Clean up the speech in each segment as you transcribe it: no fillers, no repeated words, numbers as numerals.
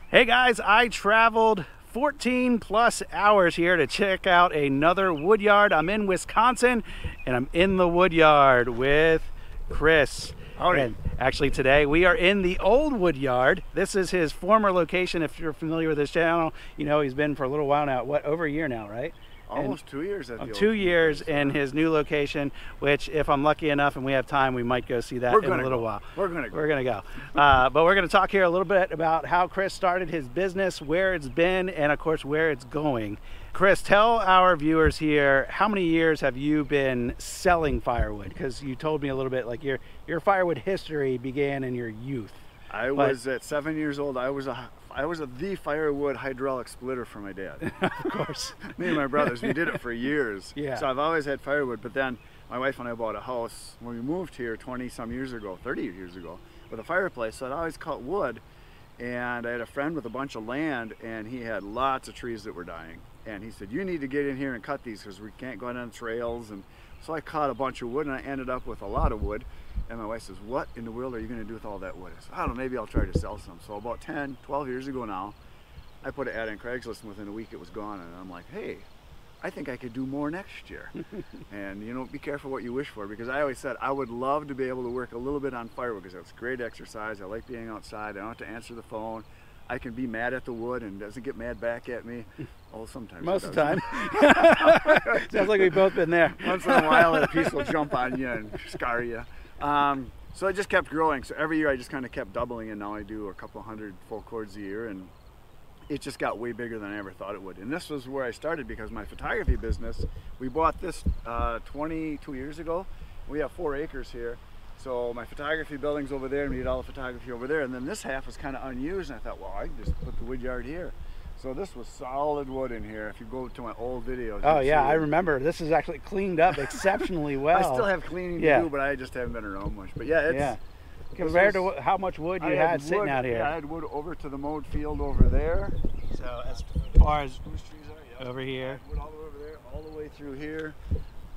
Hey guys, I traveled 14 plus hours here to check out another wood yard. I'm in Wisconsin and I'm in the wood yard with Chris. Howdy. And actually today we are in the old wood yard. This is his former location. If you're familiar with his channel, you know he's been for a little while now. What, over a year now, right? Almost 2 years at the old 2 years place. in his new location, which if I'm lucky enough and we have time, we might go see that in a little while. We're gonna go. We're gonna go. But we're gonna talk here a little bit about how Chris started his business, where it's been, and of course where it's going. Chris, tell our viewers here, how many years have you been selling firewood? Because you told me a little bit, like your firewood history began in your youth. I was at 7 years old. I was the firewood hydraulic splitter for my dad. Of course. Me and my brothers, we did it for years. Yeah. So I've always had firewood, but then my wife and I bought a house when we moved here 20 some years ago, 30 years ago, with a fireplace. So I'd always cut wood, and I had a friend with a bunch of land, and he had lots of trees that were dying. And he said, you need to get in here and cut these because we can't go on trails. And so I cut a bunch of wood, and I ended up with a lot of wood. And my wife says, what in the world are you going to do with all that wood? I said, I don't know, maybe I'll try to sell some. So about 10, 12 years ago now, I put an ad on Craigslist, and within a week it was gone. And I'm like, hey, I think I could do more next year. And you know, be careful what you wish for, because I always said I would love to be able to work a little bit on firewood because it's great exercise. I like being outside. I don't have to answer the phone. I can be mad at the wood and it doesn't get mad back at me. Oh, sometimes. Most of the time. Sounds like we've both been there. Once in a while, a piece will jump on you and scar you. So it just kept growing. So every year I just kind of kept doubling, and now I do a couple hundred full cords a year, and it just got way bigger than I ever thought it would. And this was where I started because my photography business, we bought this 22 years ago. We have 4 acres here. So my photography building's over there, and we did all the photography over there. And then this half was kind of unused, and I thought, well, I can just put the wood yard here. So this was solid wood in here. If you go to my old videos. Oh yeah, I remember. This is actually cleaned up exceptionally well. I still have cleaning to do, but I just haven't been around much. But yeah, it's compared to how much wood you had sitting out here. Yeah, I had wood over to the mowed field over there. So as far as trees are, over here, wood all the way over there, all the way through here,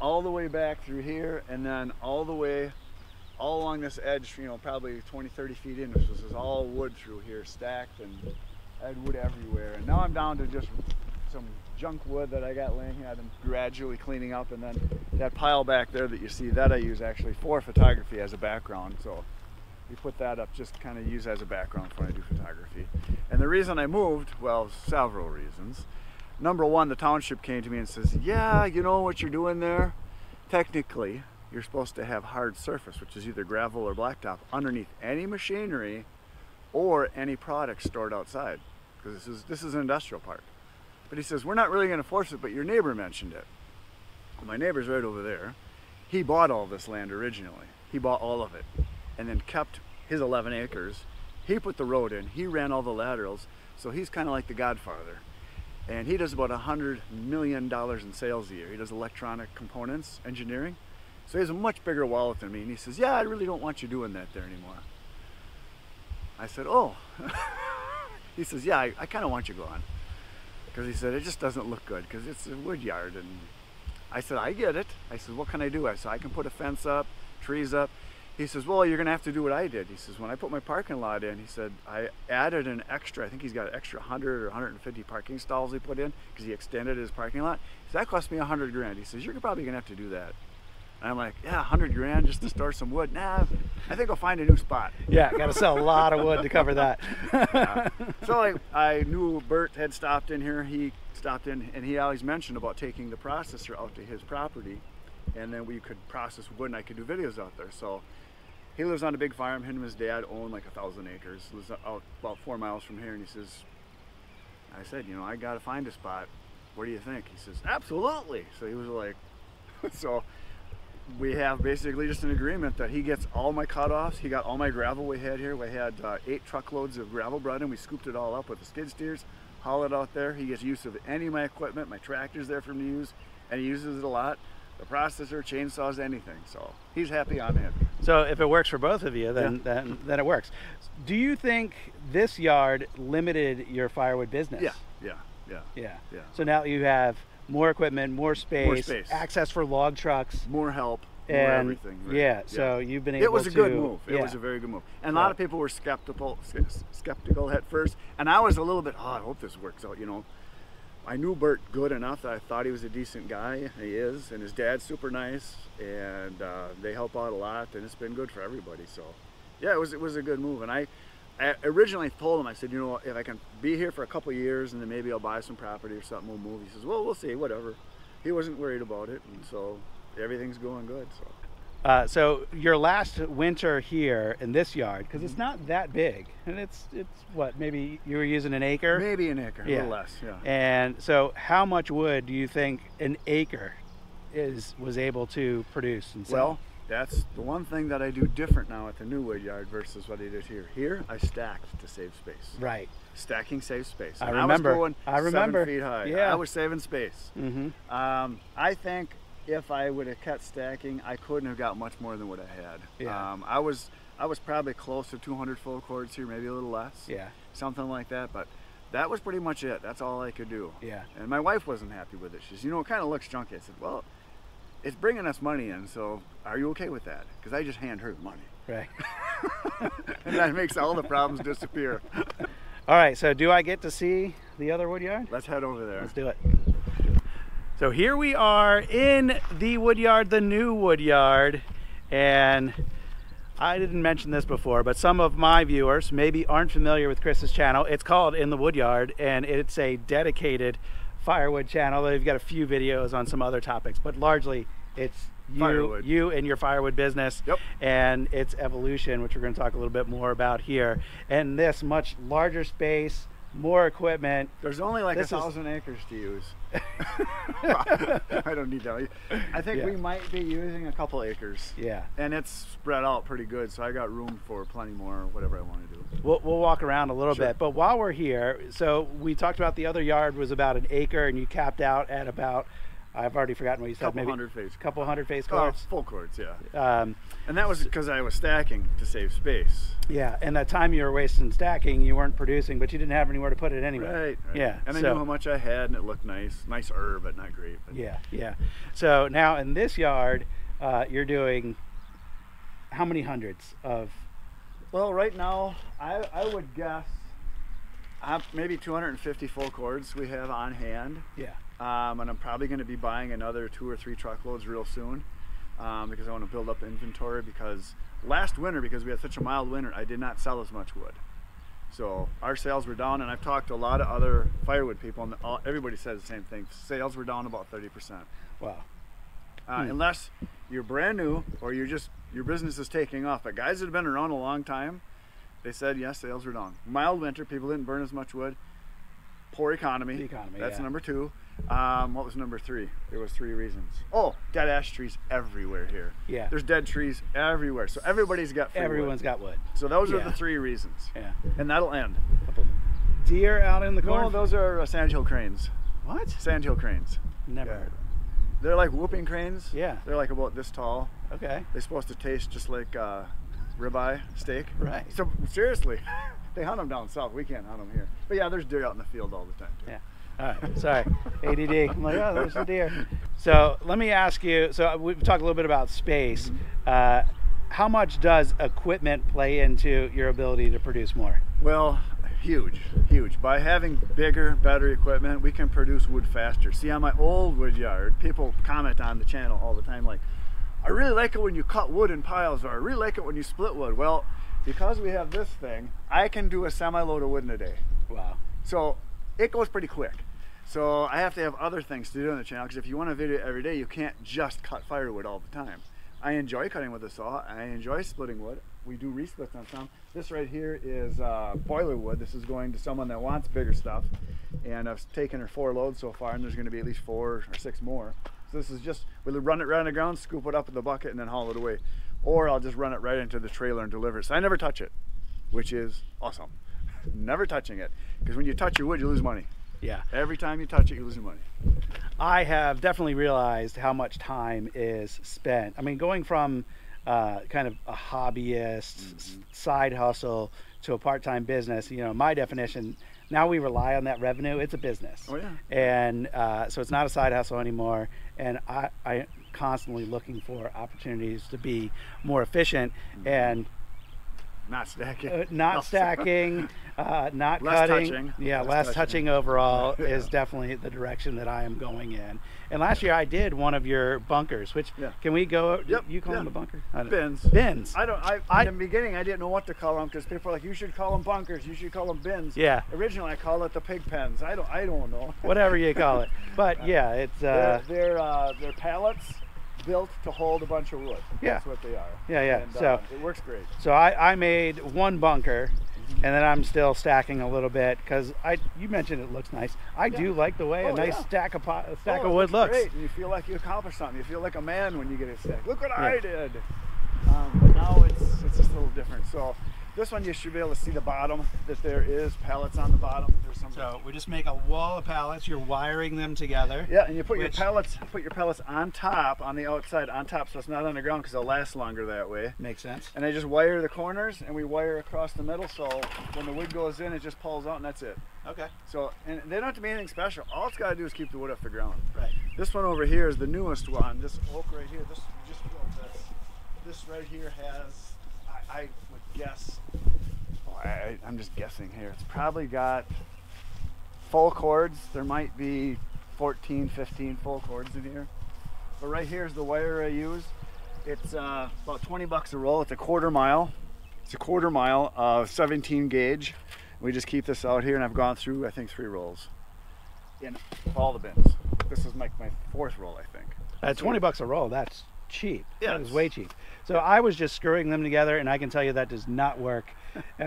all the way back through here, and then all the way, all along this edge, you know, probably 20, 30 feet in. This is all wood through here, stacked, and I had wood everywhere. And now I'm down to just some junk wood that I got laying here. I've been gradually cleaning up, and then that pile back there that you see, that I use actually for photography as a background. So we put that up, just kind of use as a background when I do photography. And the reason I moved, well, several reasons. Number one, the township came to me and says, yeah, you know what you're doing there? Technically, you're supposed to have hard surface, which is either gravel or blacktop, underneath any machinery or any product stored outside, because this is an industrial park. But he says, we're not really going to force it, but your neighbor mentioned it. Well, my neighbor's right over there. He bought all this land originally. He bought all of it and then kept his 11 acres. He put the road in. He ran all the laterals. So he's kind of like the godfather. And he does about $100 million in sales a year. He does electronic components, engineering. So he has a much bigger wallet than me. And he says, yeah, I really don't want you doing that there anymore. I said, oh. He says, yeah, I kind of want you gone. Because he said, it just doesn't look good because it's a wood yard. And I said, I get it. I said, what can I do? I said, I can put a fence up, trees up. He says, well, you're going to have to do what I did. He says, when I put my parking lot in, he said, I added an extra, I think he's got an extra 100 or 150 parking stalls he put in because he extended his parking lot. He said, that cost me 100 grand. He says, you're probably going to have to do that. And I'm like, yeah, 100 grand just to store some wood? Nah, I think I'll find a new spot. Yeah, got to sell a lot of wood to cover that. So I knew Bert had stopped in here. He stopped in, and he always mentioned about taking the processor out to his property, and then we could process wood and I could do videos out there. So he lives on a big farm. Him and his dad own like 1,000 acres. Lives out about 4 miles from here, and he says, I said, you know, I got to find a spot. What do you think? He says, absolutely. So he was like, so we have basically just an agreement that he gets all my cutoffs. He got all my gravel we had here. We had 8 truckloads of gravel brought in. We scooped it all up with the skid steers, haul it out there. He gets use of any of my equipment. My tractor's there for him to use, and he uses it a lot. The processor, chainsaws, anything. So he's happy, I'm happy. So if it works for both of you, then it works. Do you think this yard limited your firewood business? Yeah. So now you have more equipment, more space, More space, access for log trucks, more help. more everything. Right? Yeah, so you've been able to. It was a good move. It was a very good move. And a lot of people were skeptical at first, and I was a little bit, I hope this works out, you know. I knew Bert good enough that I thought he was a decent guy. He is, and his dad's super nice, and they help out a lot, and it's been good for everybody. So, yeah, it was a good move. And I originally told him, I said, you know, if I can be here for a couple of years, and then maybe I'll buy some property or something, we'll move. He says, well, we'll see, whatever. He wasn't worried about it, and so everything's going good. So your last winter here in this yard, because it's not that big, and it's what, maybe you were using an acre? Maybe an acre, a little less, yeah. And so how much wood do you think an acre was able to produce and sell? Well, that's the one thing that I do different now at the new wood yard versus what I did here. Here, I stacked to save space. Right. Stacking saves space. I remember. I was going 7 feet high. Yeah. I was saving space. I think if I would have kept stacking, I couldn't have got much more than what I had. Yeah. I was probably close to 200 full cords here, maybe a little less. Yeah. Something like that, but that was pretty much it. That's all I could do. Yeah. And my wife wasn't happy with it. She says, you know, it kind of looks junky. I said, well, it's bringing us money in, so are you okay with that? Because I just hand her the money. Right. And that makes all the problems disappear. All right, so do I get to see the other wood yard? Let's head over there. Let's do it. So here we are in the wood yard, the new wood yard, and I didn't mention this before, but some of my viewers maybe aren't familiar with Chris's channel. It's called In the Wood Yard, and it's a dedicated firewood channel. They've got a few videos on some other topics, but largely it's you and your firewood business and its evolution, which we're going to talk a little bit more about here. And this much larger space, more equipment. There's only like 1,000 acres to use. I don't need that. I think we might be using a couple acres. Yeah. And it's spread out pretty good, so I got room for plenty more, whatever I want to do. We'll walk around a little bit, but while we're here, so we talked about the other yard was about an acre, and you capped out at about, I've already forgotten what you said. Couple hundred face cords. Full cords, yeah. And that was because I was stacking to save space. Yeah, and that time you were wasting stacking, you weren't producing, but you didn't have anywhere to put it anyway. Right. Yeah. And I knew how much I had, and it looked nice. Nice herb, but not great. But. Yeah. So now in this yard, you're doing how many hundreds of? Well, right now, I would guess maybe 250 full cords we have on hand. Yeah. And I'm probably going to be buying another 2 or 3 truckloads real soon because I want to build up inventory, because last winter, because we had such a mild winter, I did not sell as much wood. So our sales were down, and I've talked to a lot of other firewood people, and everybody says the same thing. Sales were down about 30%. Wow. Unless you're brand new or your business is taking off. But guys that have been around a long time, they said, yes, sales were down. Mild winter, people didn't burn as much wood. Poor economy. The economy, that's number 2. What was number 3? There was 3 reasons. Oh, dead ash trees everywhere here. Yeah. There's dead trees everywhere. So everybody's got free Everyone's wood. Got wood. So those are the 3 reasons. Yeah. And that'll end. Deer out in the corn? No, those are sandhill cranes. What? Sandhill cranes. Never heard of them. They're like whooping cranes. Yeah. They're like about this tall. Okay. They're supposed to taste just like ribeye steak. Right. So seriously, they hunt them down south. We can't hunt them here. But yeah, there's deer out in the field all the time too. Yeah. All right. Sorry. ADD. I'm like, oh, there's a deer. So let me ask you. So we've talked a little bit about space. How much does equipment play into your ability to produce more? Well, huge. By having bigger, better equipment, we can produce wood faster. See, on my old wood yard, people comment on the channel all the time like, I really like it when you cut wood in piles, or I really like it when you split wood. Well, because we have this thing, I can do a semi-load of wood in a day. Wow. So it goes pretty quick. So I have to have other things to do on the channel, because if you want a video every day, you can't just cut firewood all the time. I enjoy cutting with a saw. I enjoy splitting wood. We do resplits on some. This right here is boiler wood. This is going to someone that wants bigger stuff. And I've taken her 4 loads so far, and there's going to be at least 4 or 6 more. So this is just, we'll run it right on the ground, scoop it up in the bucket, and then haul it away. Or I'll just run it right into the trailer and deliver it. So I never touch it, which is awesome. Never touching it. Because when you touch your wood, you lose money. Yeah. Every time you touch it, you lose your money. I have definitely realized how much time is spent. I mean, going from kind of a hobbyist side hustle to a part-time business, you know, my definition, now we rely on that revenue. It's a business. Oh yeah. And so it's not a side hustle anymore. And constantly looking for opportunities to be more efficient and not stacking, not stacking, not less cutting. touching. Yeah, less touching overall is definitely the direction that I am going in. And last year I did one of your bunkers, which can we go? Yep. You call them a bunker? Bins. Bins. In the beginning I didn't know what to call them because people were like, you should call them bunkers, you should call them bins. Yeah. Originally I called it the pig pens. I don't know. Whatever you call it. But yeah, it's they're pallets built to hold a bunch of wood. Yeah. That's what they are. Yeah. And, so it works great. So I made one bunker, and then I'm still stacking a little bit because you mentioned it looks nice. I do like the way a nice stack of wood looks. Great, and you feel like you accomplished something. You feel like a man when you get it stacked. Look what I did. But now it's just a little different. So this one you should be able to see the bottom, that there is pallets on the bottom. There's some. So we just make a wall of pallets. You're wiring them together. Yeah, and you put your pallets on top, on the outside, on top, so it's not on the ground because they'll last longer that way. Makes sense. And I just wire the corners, and we wire across the middle, so when the wood goes in, it just pulls out, and that's it. Okay. So, and they don't have to be anything special. All it's got to do is keep the wood off the ground. Right. This one over here is the newest one. This oak right here. This we just built this. This right here has, I would guess. I'm just guessing here. It's probably got full cords. There might be 14, 15 full cords in here. But right here is the wire I use. It's about 20 bucks a roll. It's a quarter mile. It's a quarter mile of 17 gauge. We just keep this out here, and I've gone through, I think, 3 rolls in all the bins. This is my 4th roll, I think. At 20 bucks a roll, that's cheap. Yeah, that is way cheap. So I was just screwing them together, and I can tell you that does not work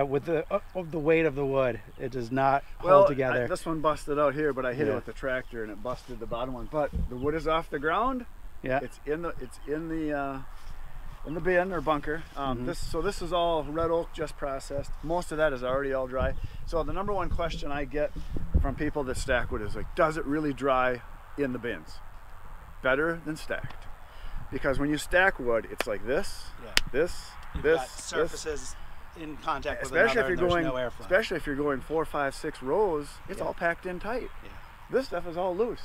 with the weight of the wood. It does not hold together. This one busted out here, but I hit it with the tractor, and it busted the bottom one. But the wood is off the ground. Yeah, it's in the bin or bunker. This is all red oak, just processed. Most of that is already all dry. So the number one question I get from people that stack wood is like, does it really dry in the bins? Better than stacked. Because when you stack wood, it's like this, this, You've this, got surfaces in contact with especially another, if you're going, no airflow. especially if you're going 4, 5, 6 rows, it's all packed in tight. Yeah. This stuff is all loose.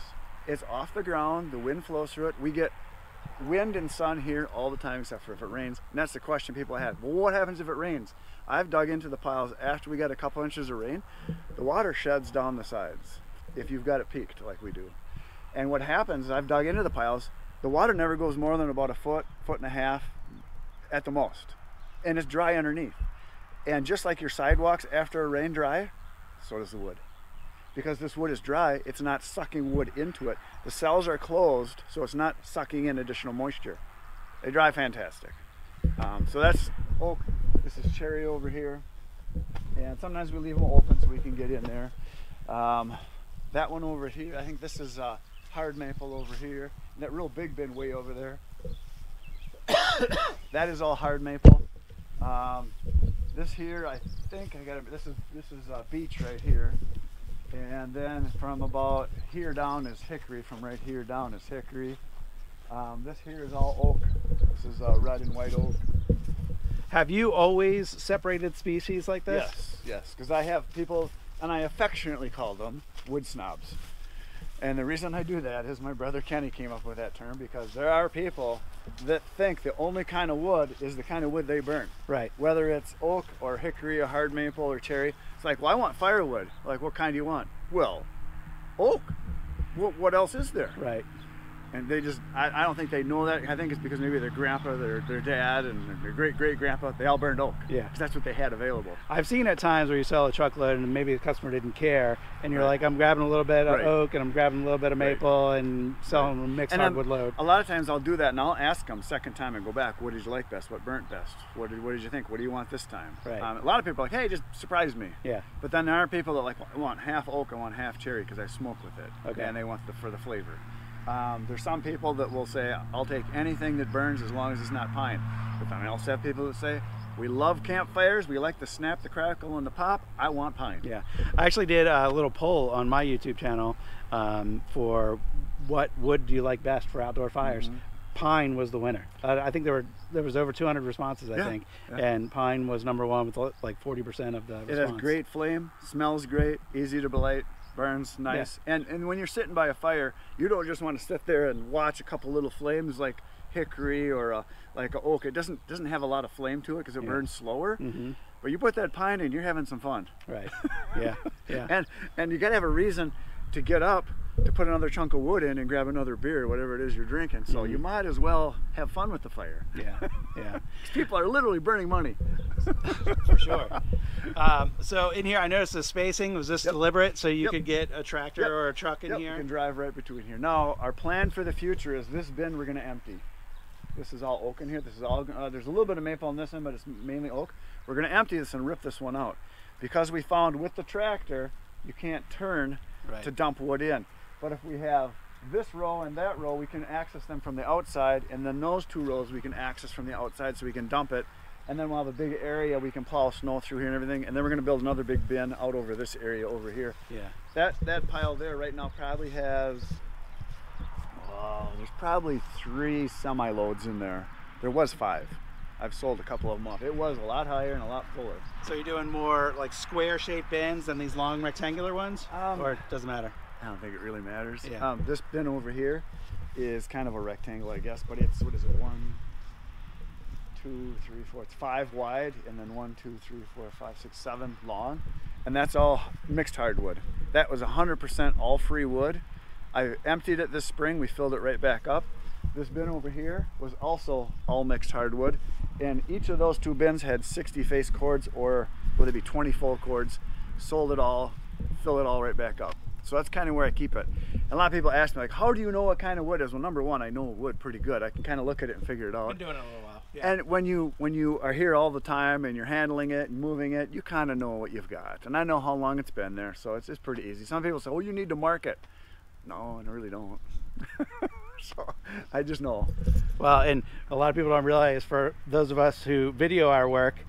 It's off the ground. The wind flows through it. We get wind and sun here all the time, except for if it rains. And that's the question people have. Well, what happens if it rains? I've dug into the piles after we got a couple inches of rain. The water sheds down the sides if you've got it peaked like we do. And what happens is I've dug into the piles. The water never goes more than about a foot, foot and a half at the most. And it's dry underneath. And just like your sidewalks after a rain dry, so does the wood. Because this wood is dry, it's not sucking wood into it. The cells are closed, so it's not sucking in additional moisture. They dry fantastic. So that's oak. This is cherry over here. And sometimes we leave them open so we can get in there. That one over here, I think this is hard maple over here. And that real big bin way over there. That is all hard maple. This here, I think this is beech right here. And then from about here down is hickory. From right here down is hickory. This here is all oak. This is red and white oak. Have you always separated species like this? Yes, because I have people, and I affectionately call them wood snobs. And the reason I do that is my brother Kenny came up with that term, because there are people that think the only kind of wood is the kind of wood they burn. Right. Whether it's oak or hickory or hard maple or cherry. It's like, well, I want firewood. Like, what kind do you want? Well, oak. What else is there? Right. And they just, I don't think they know that. I think it's because maybe their grandpa, their dad, and their great-great-grandpa, they all burned oak. Yeah. Because that's what they had available. I've seen at times where you sell a truckload and maybe the customer didn't care, and you're like, I'm grabbing a little bit of oak and I'm grabbing a little bit of maple and selling a mixed hardwood load. A lot of times I'll do that, and I'll ask them second time and go back, what did you like best? What burnt best? What did you think? What do you want this time? Right. A lot of people are like, hey, just surprise me. Yeah. But then there are people that like, well, I want half oak, I want half cherry because I smoke with it. Okay. And they want for the flavor. There's some people that will say, I'll take anything that burns as long as it's not pine. But then I also have people that say, we love campfires, we like the snap, the crackle, and the pop, I want pine. Yeah, I actually did a little poll on my YouTube channel for what wood do you like best for outdoor fires. Pine was the winner. I think there was over 200 responses, I think, and pine was #1 with like 40% of the response. It has great flame, smells great, easy to light. burns nice. And when you're sitting by a fire, you don't just want to sit there and watch a couple little flames like hickory or like a oak. It doesn't have a lot of flame to it because it burns slower. But you put that pine in, you're having some fun. Right. Yeah. And you got to have a reason to get up to put another chunk of wood in and grab another beer, whatever it is you're drinking. So you might as well have fun with the fire. Yeah. People are literally burning money. For sure. So in here, I noticed the spacing. Was this deliberate so you could get a tractor or a truck in here? You can drive right between here. Now, our plan for the future is this bin we're going to empty. This is all oak in here. This is all. There's a little bit of maple in this one, but it's mainly oak. We're going to empty this and rip this one out because we found with the tractor you can't turn to dump wood in. But if we have this row and that row, we can access them from the outside, and then those two rows we can access from the outside so we can dump it. And then we'll have a big area we can plow snow through here and everything. And then we're going to build another big bin out over this area over here. Yeah. That pile there right now probably has, there's probably 3 semi-loads in there. There was 5. I've sold a couple of them off. It was a lot higher and a lot fuller. So you're doing more like square-shaped bins than these long rectangular ones, or it doesn't matter? I don't think it really matters. Yeah. This bin over here is kind of a rectangle, I guess, but it's, what is it, 1, 2, 3, 4, it's 5 wide, and then 1, 2, 3, 4, 5, 6, 7 long, and that's all mixed hardwood. That was 100% all free wood. I emptied it this spring. We filled it right back up. This bin over here was also all mixed hardwood, and each of those 2 bins had 60 face cords, or would it be 20 full cords. Sold it all, fill it all right back up. So that's kind of where I keep it. And a lot of people ask me, like, how do you know what kind of wood it is? Well, number one, I know wood pretty good. I can kind of look at it and figure it out. Been doing it a little while. Yeah. And when you are here all the time and you're handling it and moving it, you kind of know what you've got. And I know how long it's been there, so it's pretty easy. Some people say, oh, you need to mark it. No, I really don't. So I just know. Well, and a lot of people don't realize, for those of us who video our work,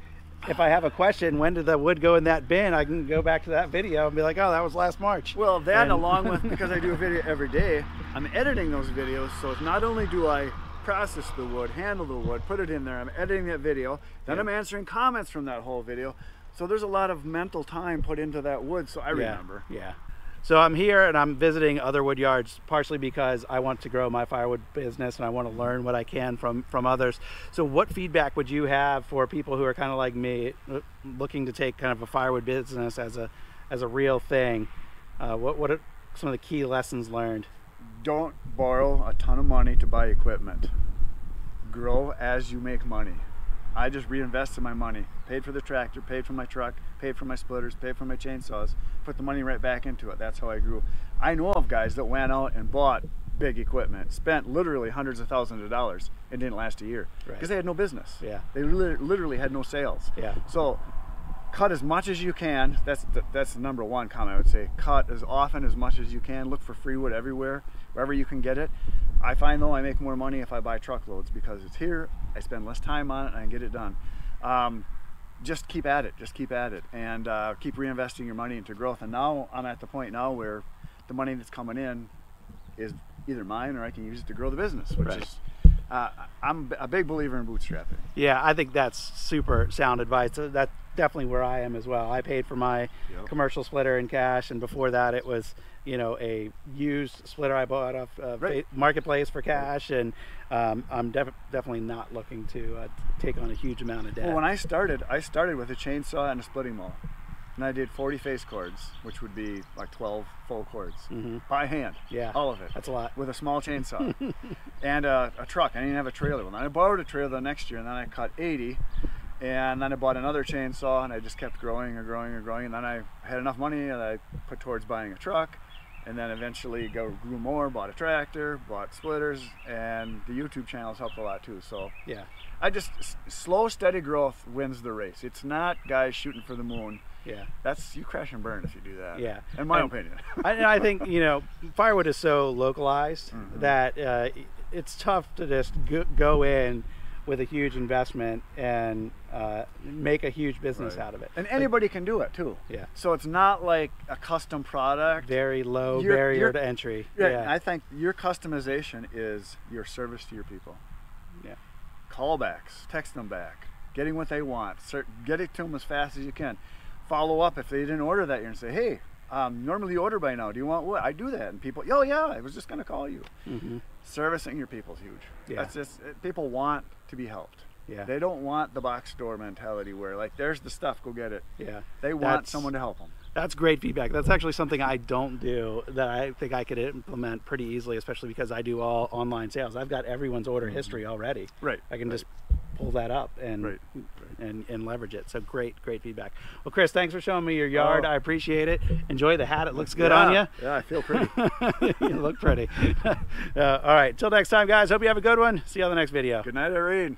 if I have a question, when did the wood go in that bin, I can go back to that video and be like, oh, that was last March. Well, that along with, because I do a video every day, I'm editing those videos, so not only do I process the wood, handle the wood, put it in there, I'm editing that video, then I'm answering comments from that whole video. So there's a lot of mental time put into that wood, so I remember. Yeah. So I'm here and I'm visiting other wood yards, partially because I want to grow my firewood business and I want to learn what I can from others. So what feedback would you have for people who are kind of like me, looking to take kind of a firewood business as a real thing? What are some of the key lessons learned? Don't borrow a ton of money to buy equipment. Grow as you make money. I just reinvested my money, paid for the tractor, paid for my truck, paid for my splitters, paid for my chainsaws, put the money right back into it. That's how I grew. I know of guys that went out and bought big equipment, spent literally hundreds of thousands of dollars, and didn't last a year because they had no business. Yeah. They literally had no sales. Yeah. So cut as much as you can. That's the number one comment I would say. Cut as often, as much as you can. Look for free wood everywhere, wherever you can get it. I find though I make more money if I buy truckloads because it's here, I spend less time on it, and I can get it done. Just keep at it, and keep reinvesting your money into growth. And now I'm at the point now where the money that's coming in is either mine or I can use it to grow the business, which is, I'm a big believer in bootstrapping. Yeah, I think that's super sound advice. That's definitely where I am as well. I paid for my commercial splitter in cash, and before that it was, you know, a used splitter I bought off Marketplace for cash, and I'm definitely not looking to take on a huge amount of debt. Well, when I started with a chainsaw and a splitting mower, and I did 40 face cords, which would be like 12 full cords by hand. Yeah, all of it. That's a lot. With a small chainsaw and a truck. I didn't have a trailer. Well, then I borrowed a trailer the next year, and then I cut 80. And then I bought another chainsaw, and I just kept growing and growing and growing. And then I had enough money that I put towards buying a truck, and then eventually grew more, bought a tractor, bought splitters, and the YouTube channels helped a lot too. So yeah, I just, slow, steady growth wins the race. It's not guys shooting for the moon. Yeah, that's, you crash and burn if you do that. Yeah, in my opinion. I think, you know, firewood is so localized that it's tough to just go in with a huge investment and make a huge business out of it. And anybody can do it too. Yeah. So it's not like a custom product. Very low barrier to entry. Yeah. I think your customization is your service to your people. Yeah. Callbacks, text them back, getting what they want, get it to them as fast as you can. Follow up if they didn't order that year and say, hey, normally you order by now. Do you want wood? I do that, and people, oh yeah, I was just gonna call you. Servicing your people is huge. Yeah. That's just, people want to be helped. Yeah. They don't want the box store mentality where like, there's the stuff, go get it. Yeah. They want someone to help them. That's great feedback. That's actually something I don't do that I think I could implement pretty easily, especially because I do all online sales. I've got everyone's order history already. Right. I can just pull that up and and leverage it. So great feedback. Well, Chris, thanks for showing me your yard. I appreciate it. Enjoy the hat. It looks good on you. Yeah, I feel pretty. You look pretty. All right. Till next time, guys. Hope you have a good one. See you on the next video. Good night, Irene.